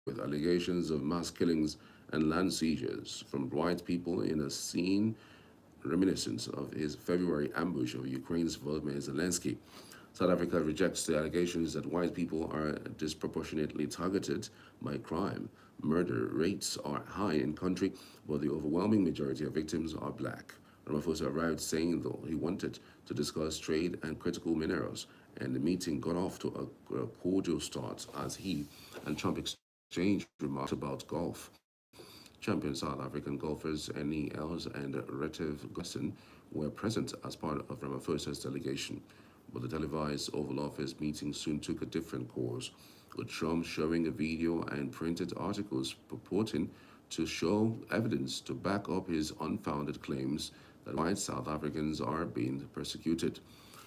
with allegations of mass killings and land seizures from white people in a scene reminiscent of his February ambush of Ukraine's Volodymyr Zelensky. South Africa rejects the allegations that white people are disproportionately targeted by crime. Murder rates are high in country, but the overwhelming majority of victims are black. Ramaphosa arrived saying, though, he wanted to discuss trade and critical minerals, and the meeting got off to a cordial start as he and Trump exchanged remarks about golf. Champion South African golfers Annie Els and Retev Gusson were present as part of Ramaphosa's delegation, but the televised Oval Office meeting soon took a different course, with Trump showing a video and printed articles purporting to show evidence to back up his unfounded claims that white South Africans are being persecuted.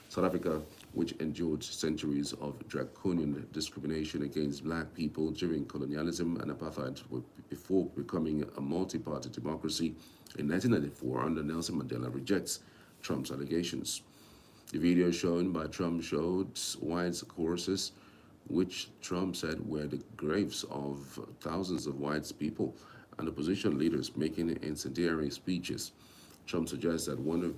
South Africa, which endured centuries of draconian discrimination against black people during colonialism and apartheid before becoming a multi-party democracy in 1994 under Nelson Mandela, rejects Trump's allegations. The video shown by Trump showed white corpses, which Trump said were the graves of thousands of white people and opposition leaders making incendiary speeches. Trump suggests that one of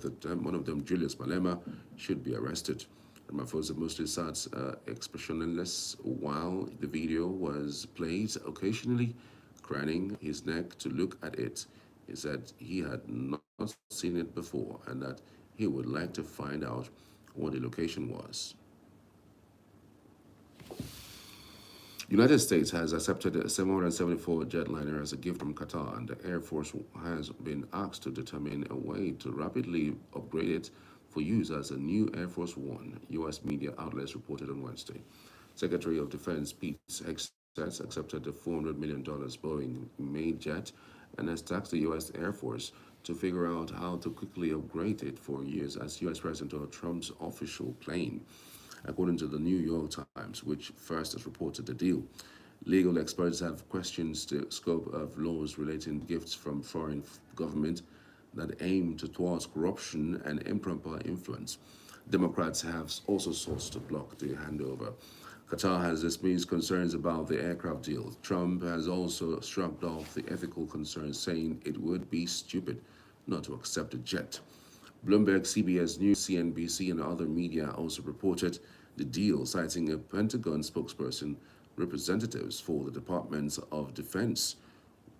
them, Julius Malema, should be arrested. Ramaphosa mostly sat expressionless while the video was played, occasionally craning his neck to look at it. He said he had not seen it before and that he would like to find out what the location was. The United States has accepted a 774 jetliner as a gift from Qatar, and the Air Force has been asked to determine a way to rapidly upgrade it for use as a new Air Force One, U.S. media outlets reported on Wednesday. Secretary of Defense Pete Hegseth accepted the $400 million Boeing-made jet and has tasked the U.S. Air Force to figure out how to quickly upgrade it for use as U.S. President Donald Trump's official plane. According to the New York Times, which first has reported the deal, legal experts have questioned the scope of laws relating gifts from foreign government that aim to thwart corruption and improper influence. Democrats have also sought to block the handover. Qatar has dismissed concerns about the aircraft deal. Trump has also shrugged off the ethical concerns, saying it would be stupid not to accept a jet. Bloomberg, CBS News, CNBC, and other media also reported the deal, citing a Pentagon spokesperson. Representatives for the Department of Defense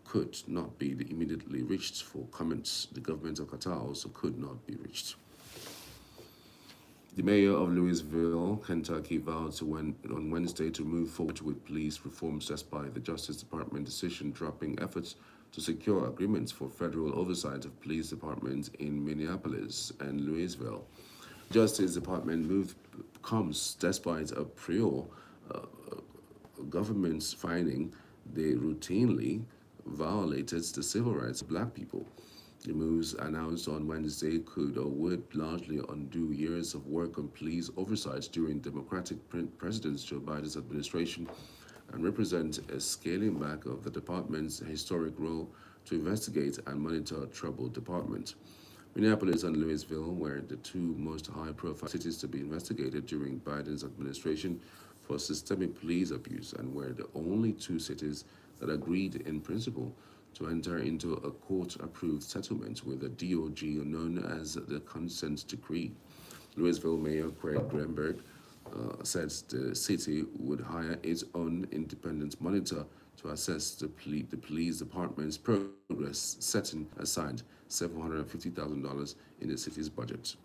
could not be immediately reached for comments. The government of Qatar also could not be reached. The mayor of Louisville, Kentucky, vowed on Wednesday to move forward with police reforms despite the Justice Department decision dropping efforts to secure agreements for federal oversight of police departments in Minneapolis and Louisville. Justice Department move comes despite a prior government's finding they routinely violated the civil rights of black people. The moves announced on Wednesday could or would largely undo years of work on police oversight during Democratic President Joe Biden's administration and represent a scaling back of the department's historic role to investigate and monitor troubled departments. Minneapolis and Louisville were the two most high-profile cities to be investigated during Biden's administration for systemic police abuse and were the only two cities that agreed in principle to enter into a court-approved settlement with the DOJ known as the Consent Decree. Louisville Mayor Craig Greenberg said the city would hire its own independent monitor to assess the police department's progress, setting aside $750,000 in the city's budget.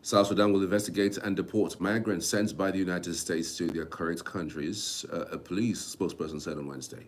South Sudan will investigate and deport migrants sent by the United States to their current countries, a police spokesperson said on Wednesday.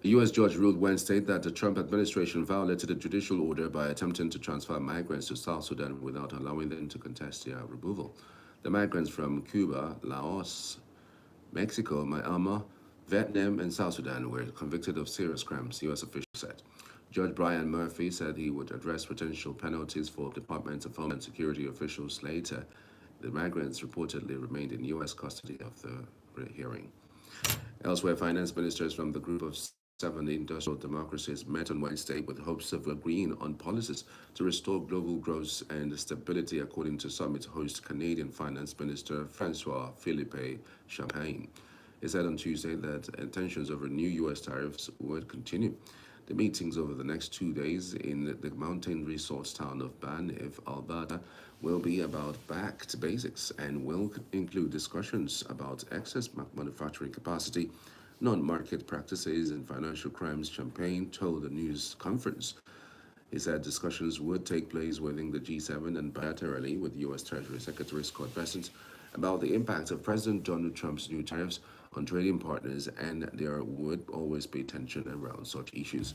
A U.S. judge ruled Wednesday that the Trump administration violated a judicial order by attempting to transfer migrants to South Sudan without allowing them to contest their removal. The migrants from Cuba, Laos, Mexico, Myanmar, Vietnam, and South Sudan were convicted of serious crimes, U.S. officials said. Judge Brian Murphy said he would address potential penalties for Department of Homeland Security officials later. The migrants reportedly remained in U.S. custody of the hearing. Elsewhere, finance ministers from the group of seven industrial democracies met on Wednesday with hopes of agreeing on policies to restore global growth and stability, according to summit host Canadian Finance Minister Francois Philippe Champagne. He said on Tuesday that tensions over new U.S. tariffs would continue. The meetings over the next 2 days in the mountain resource town of Banff, Alberta, will be about back to basics and will include discussions about excess manufacturing capacity, non-market practices, and financial crimes, Champagne told the news conference. He said discussions would take place within the G7 and bilaterally with U.S. Treasury Secretary Scott Bessent about the impact of President Donald Trump's new tariffs on trading partners, and there would always be tension around such issues.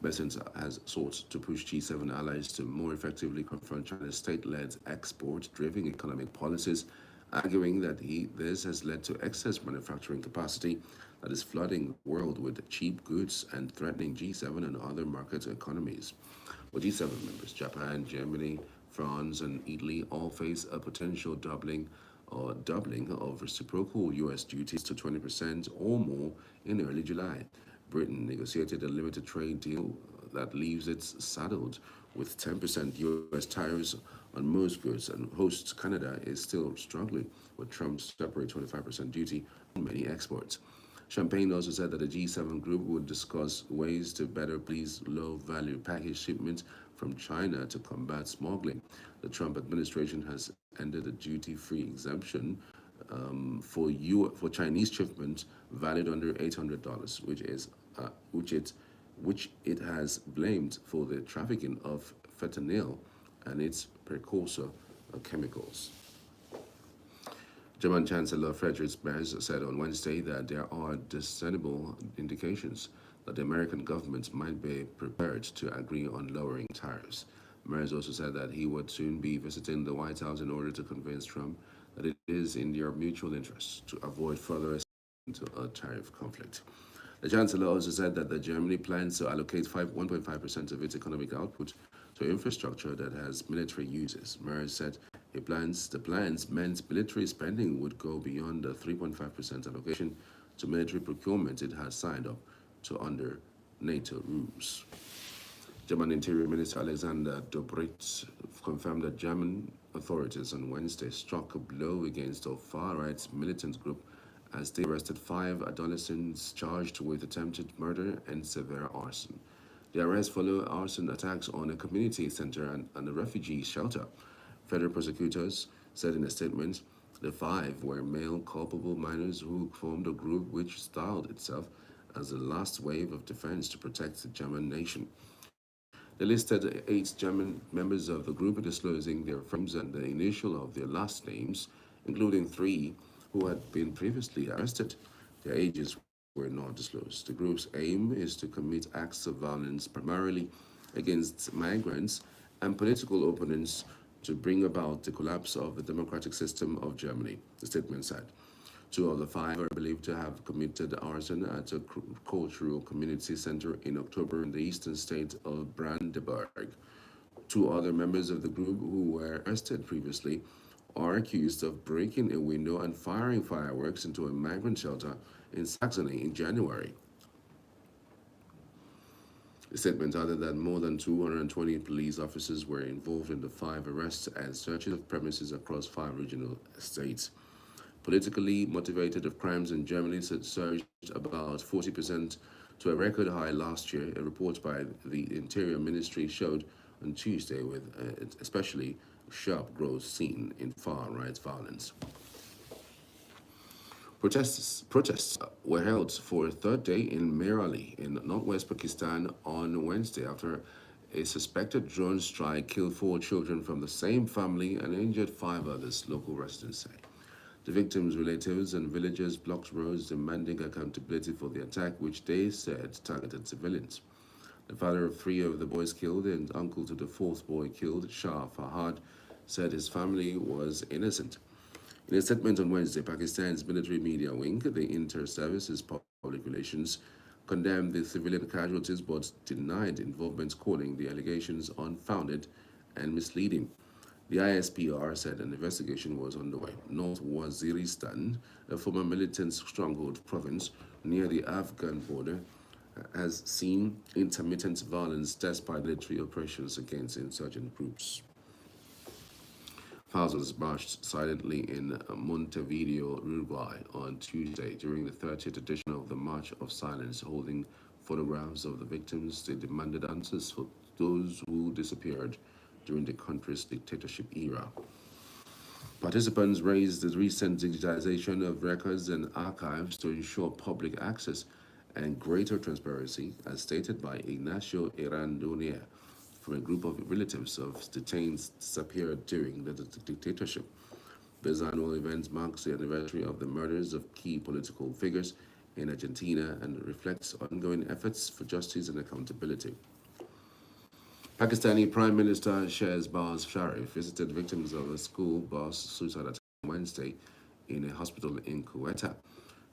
Bessent has sought to push G7 allies to more effectively confront China's state-led export-driven economic policies, arguing that this has led to excess manufacturing capacity that is flooding the world with cheap goods and threatening G7 and other market economies. Well, G7 members, Japan, Germany, France, and Italy all face a potential doubling of reciprocal U.S. duties to 20% or more in early July. Britain negotiated a limited trade deal that leaves it saddled with 10% U.S. tariffs on most goods, and host Canada is still struggling with Trump's separate 25% duty on many exports. Champagne also said that the G7 group would discuss ways to better please low-value package shipments from China to combat smuggling. The Trump administration has ended a duty-free exemption for Chinese shipments valued under $800, which it has blamed for the trafficking of fentanyl and its precursor chemicals. German Chancellor Friedrich Merz said on Wednesday that there are discernible indications that the American government might be prepared to agree on lowering tariffs. Merz also said that he would soon be visiting the White House in order to convince Trump that it is in their mutual interest to avoid further escalation into a tariff conflict. The Chancellor also said that the Germany plans to allocate 1.5% of its economic output to infrastructure that has military uses. Merz said the plans meant military spending would go beyond the 3.5% allocation to military procurement it has signed up to under NATO rules. German Interior Minister Alexander Dobrindt confirmed that German authorities on Wednesday struck a blow against a far-right militant group as they arrested 5 adolescents charged with attempted murder and severe arson. The arrests follow arson attacks on a community center and a refugee shelter. Federal prosecutors said in a statement the 5 were male culpable minors who formed a group which styled itself as the last wave of defense to protect the German nation. They listed 8 German members of the group, disclosing their firms and the initial of their last names, including 3 who had been previously arrested. Their ages were not disclosed. The group's aim is to commit acts of violence primarily against migrants and political opponents to bring about the collapse of the democratic system of Germany, the statement said. 2 of the 5 are believed to have committed arson at a cultural community center in October in the eastern state of Brandenburg. 2 other members of the group who were arrested previously are accused of breaking a window and firing fireworks into a migrant shelter in Saxony in January. The statement added that more than 220 police officers were involved in the 5 arrests and searches of premises across 5 regional states. Politically motivated of crimes in Germany surged about 40% to a record high last year, a report by the Interior Ministry showed on Tuesday, with especially sharp growth seen in far-right violence. Protests were held for a 3rd day in Merali in northwest Pakistan on Wednesday after a suspected drone strike killed 4 children from the same family and injured 5 others, local residents say. The victims' relatives and villagers blocked roads demanding accountability for the attack, which they said targeted civilians. The father of three of the boys killed and uncle to the fourth boy killed, Shah Fahad, said his family was innocent. In a statement on Wednesday, Pakistan's military media wing, the Inter-Services Public Relations, condemned the civilian casualties but denied involvement, calling the allegations unfounded and misleading. The ISPR said an investigation was underway. North Waziristan, a former militant stronghold province near the Afghan border, has seen intermittent violence despite military operations against insurgent groups. Thousands marched silently in Montevideo, Uruguay on Tuesday during the 30th edition of the March of Silence, holding photographs of the victims. They demanded answers for those who disappeared during the country's dictatorship era. Participants raised the recent digitization of records and archives to ensure public access and greater transparency, as stated by Ignacio Erandonier, from a group of relatives of detainees disappeared during the dictatorship. This annual event marks the anniversary of the murders of key political figures in Argentina and reflects ongoing efforts for justice and accountability. Pakistani Prime Minister Shehbaz Sharif visited victims of a school bus suicide attack on Wednesday in a hospital in Quetta.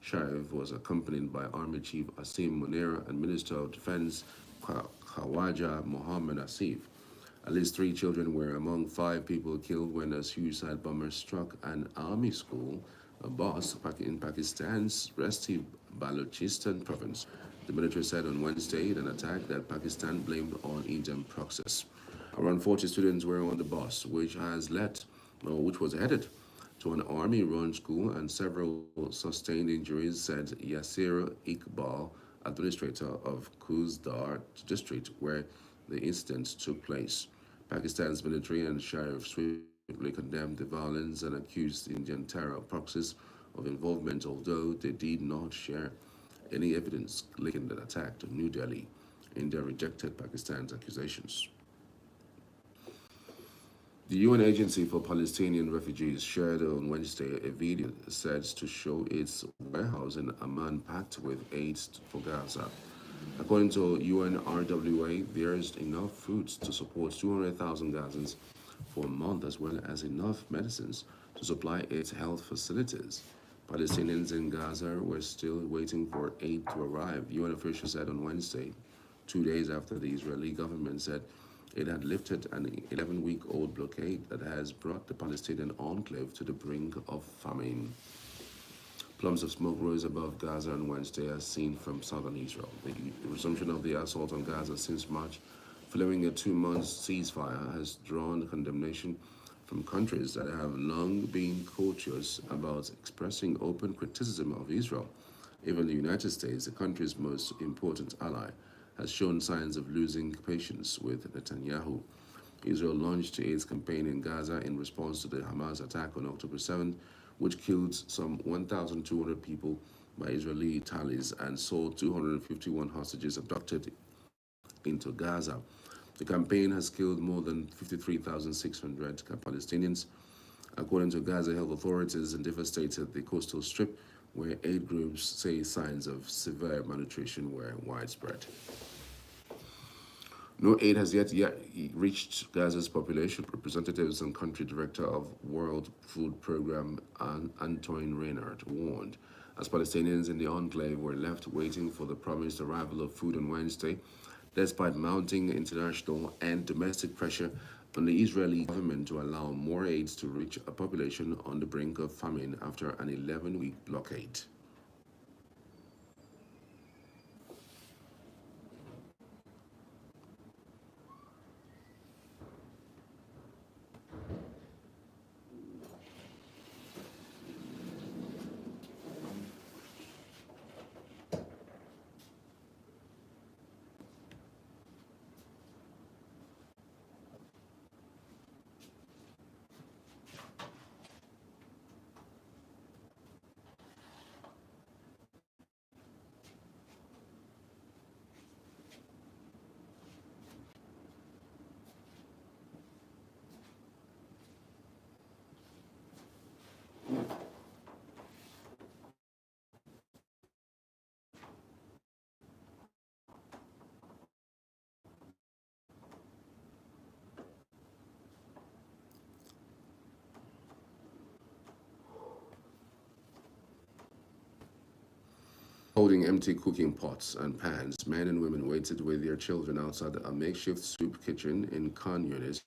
Sharif was accompanied by Army Chief Asim Munir and Minister of Defense Khawaja Mohammed Asif. At least 3 children were among 5 people killed when a suicide bomber struck an army school bus in Pakistan's restive Balochistan province. The military said on Wednesday in an attack that Pakistan blamed on Indian proxies. Around 40 students were on the bus, which was headed to an army-run school, and several sustained injuries, said Yasir Iqbal, administrator of Kuzdar district, where the incident took place. Pakistan's military and Sharif swiftly condemned the violence and accused Indian terror proxies of involvement, although they did not share any evidence linking the attack to New Delhi. India rejected Pakistan's accusations. The UN Agency for Palestinian Refugees shared on Wednesday a video said to show its warehouse in Amman packed with aid for Gaza. According to UNRWA, there is enough food to support 200,000 Gazans for a month, as well as enough medicines to supply its health facilities. Palestinians in Gaza were still waiting for aid to arrive, UN officials said on Wednesday, 2 days after the Israeli government said it had lifted an 11-week-old blockade that has brought the Palestinian enclave to the brink of famine. Plumes of smoke rose above Gaza on Wednesday, as seen from southern Israel. The resumption of the assault on Gaza since March, following a 2-month ceasefire, has drawn condemnation from countries that have long been cautious about expressing open criticism of Israel. Even the United States, the country's most important ally, has shown signs of losing patience with Netanyahu. Israel launched its campaign in Gaza in response to the Hamas attack on October 7th, which killed some 1,200 people by Israeli tallies and saw 251 hostages abducted into Gaza. The campaign has killed more than 53,600 Palestinians, according to Gaza health authorities, and devastated the coastal strip, where aid groups say signs of severe malnutrition were widespread. No aid has yet reached Gaza's population. Representatives and country director of World Food Program Antoine Reinhardt warned, as Palestinians in the enclave were left waiting for the promised arrival of food on Wednesday, despite mounting international and domestic pressure on the Israeli government to allow more aid to reach a population on the brink of famine after an 11-week blockade. Holding empty cooking pots and pans, men and women waited with their children outside a makeshift soup kitchen in Khan Yunis,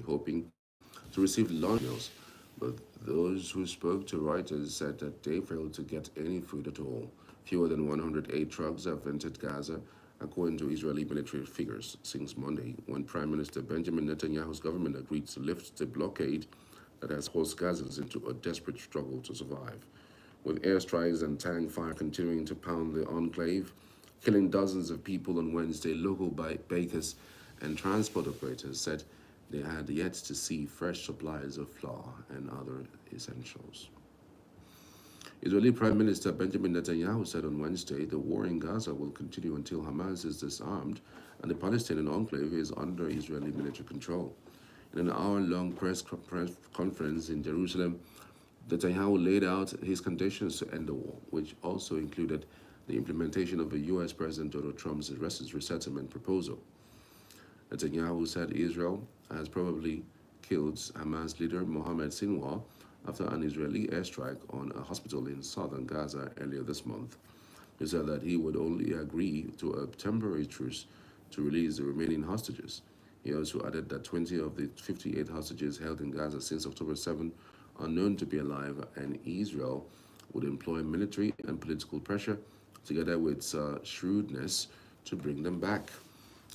hoping to receive lunch meals. But those who spoke to Reuters said that they failed to get any food at all. Fewer than 108 trucks have entered Gaza, according to Israeli military figures, since Monday, when Prime Minister Benjamin Netanyahu's government agreed to lift the blockade that has forced Gazans into a desperate struggle to survive. With airstrikes and tank fire continuing to pound the enclave, killing dozens of people on Wednesday, local bakers and transport operators said they had yet to see fresh supplies of flour and other essentials. Israeli Prime Minister Benjamin Netanyahu said on Wednesday the war in Gaza will continue until Hamas is disarmed and the Palestinian enclave is under Israeli military control. In an hour-long press conference in Jerusalem, Netanyahu laid out his conditions to end the war, which also included the implementation of the U.S. President Donald Trump's resettlement proposal. Netanyahu said Israel has probably killed Hamas leader Mohammed Sinwar after an Israeli airstrike on a hospital in southern Gaza earlier this month. He said that he would only agree to a temporary truce to release the remaining hostages. He also added that 20 of the 58 hostages held in Gaza since October 7 are known to be alive, and Israel would employ military and political pressure together with shrewdness to bring them back.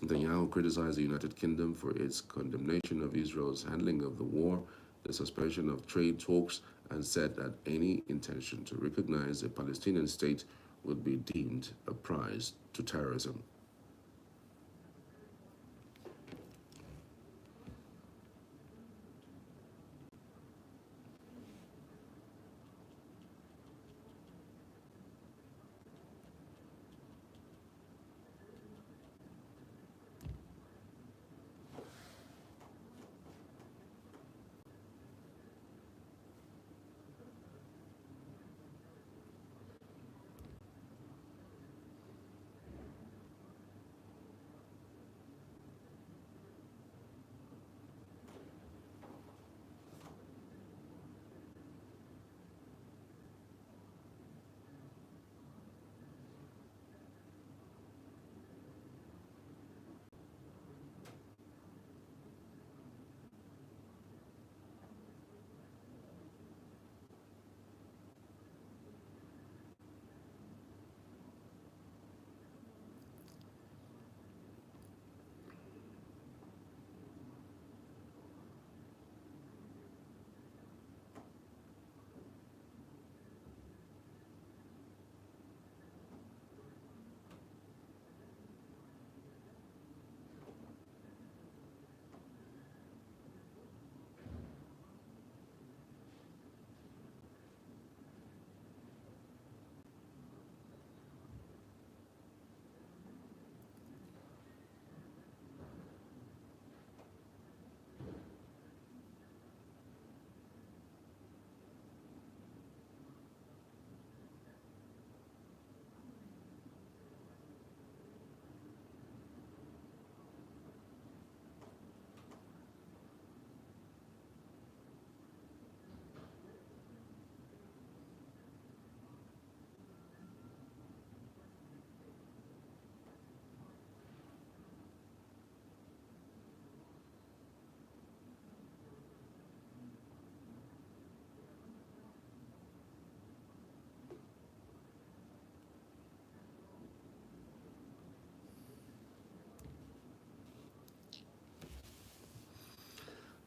Netanyahu criticized the United Kingdom for its condemnation of Israel's handling of the war, the suspension of trade talks, and said that any intention to recognize a Palestinian state would be deemed a prize to terrorism.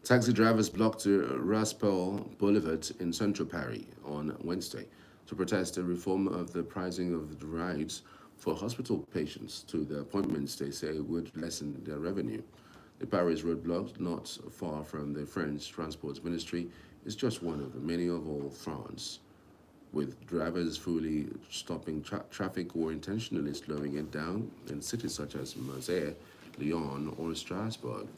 Taxi drivers blocked Raspel Boulevard in central Paris on Wednesday to protest a reform of the pricing of the rides for hospital patients to the appointments they say would lessen their revenue. The Paris roadblock, not far from the French Transport Ministry, is just one of the many of all France, with drivers fully stopping traffic or intentionally slowing it down in cities such as Marseille, Lyon, or Strasbourg.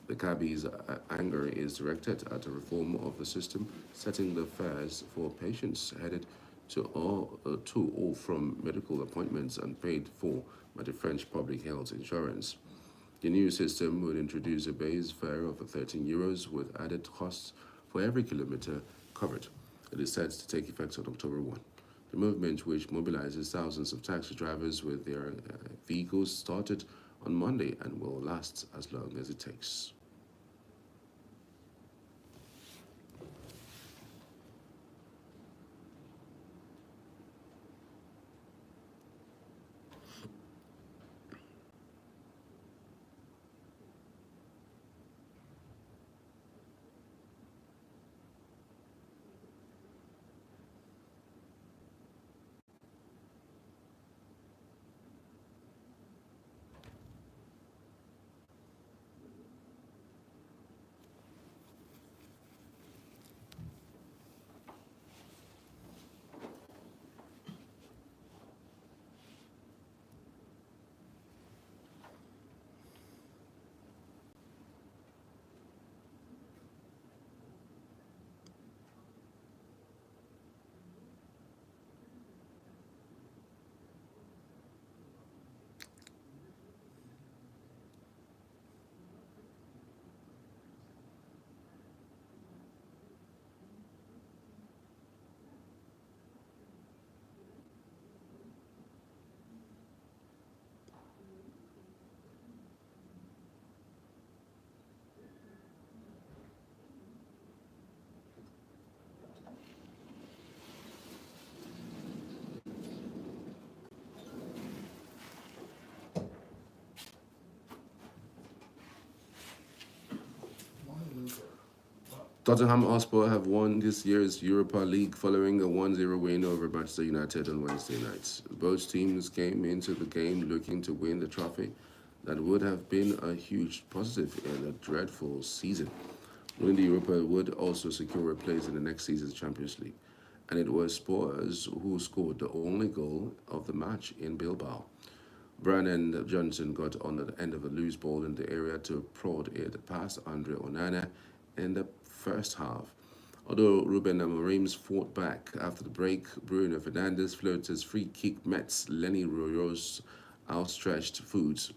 The cabbies' anger is directed at a reform of the system, setting the fares for patients headed to or from medical appointments and paid for by the French public health insurance. The new system would introduce a base fare of 13 euros with added costs for every kilometer covered. It is set to take effect on October 1. The movement, which mobilizes thousands of taxi drivers with their vehicles, started on Monday and will last as long as it takes. Tottenham Hotspur have won this year's Europa League following a 1-0 win over Manchester United on Wednesday night. Both teams came into the game looking to win the trophy that would have been a huge positive in a dreadful season. Winning the Europa would also secure a place in the next season's Champions League. And it was Spurs who scored the only goal of the match in Bilbao. Brandon Johnson got on the end of a loose ball in the area to prod it past Andre Onana in the first half. Although Ruben Amorim fought back after the break, Bruno Fernandes floated his free kick met Lenny Royo's outstretched foot,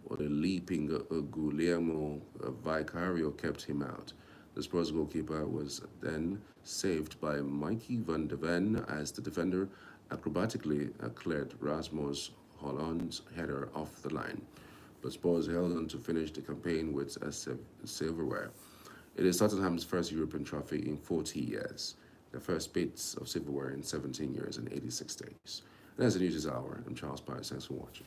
while the leaping Guillermo Vicario kept him out. The Spurs goalkeeper was then saved by Mikey van de Ven as the defender acrobatically cleared Rasmus Holland's header off the line. But Spurs held on to finish the campaign with a silverware. It is Tottenham's first European trophy in 40 years, their first bits of silverware in 17 years and 86 days. And that's the news this hour. I'm Charles Pius. Thanks for watching.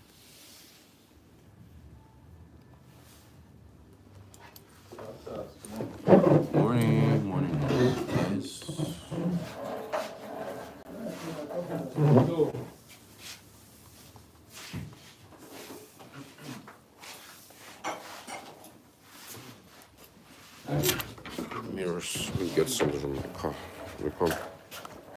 Morning, guys. Mirrors. We get some from the car.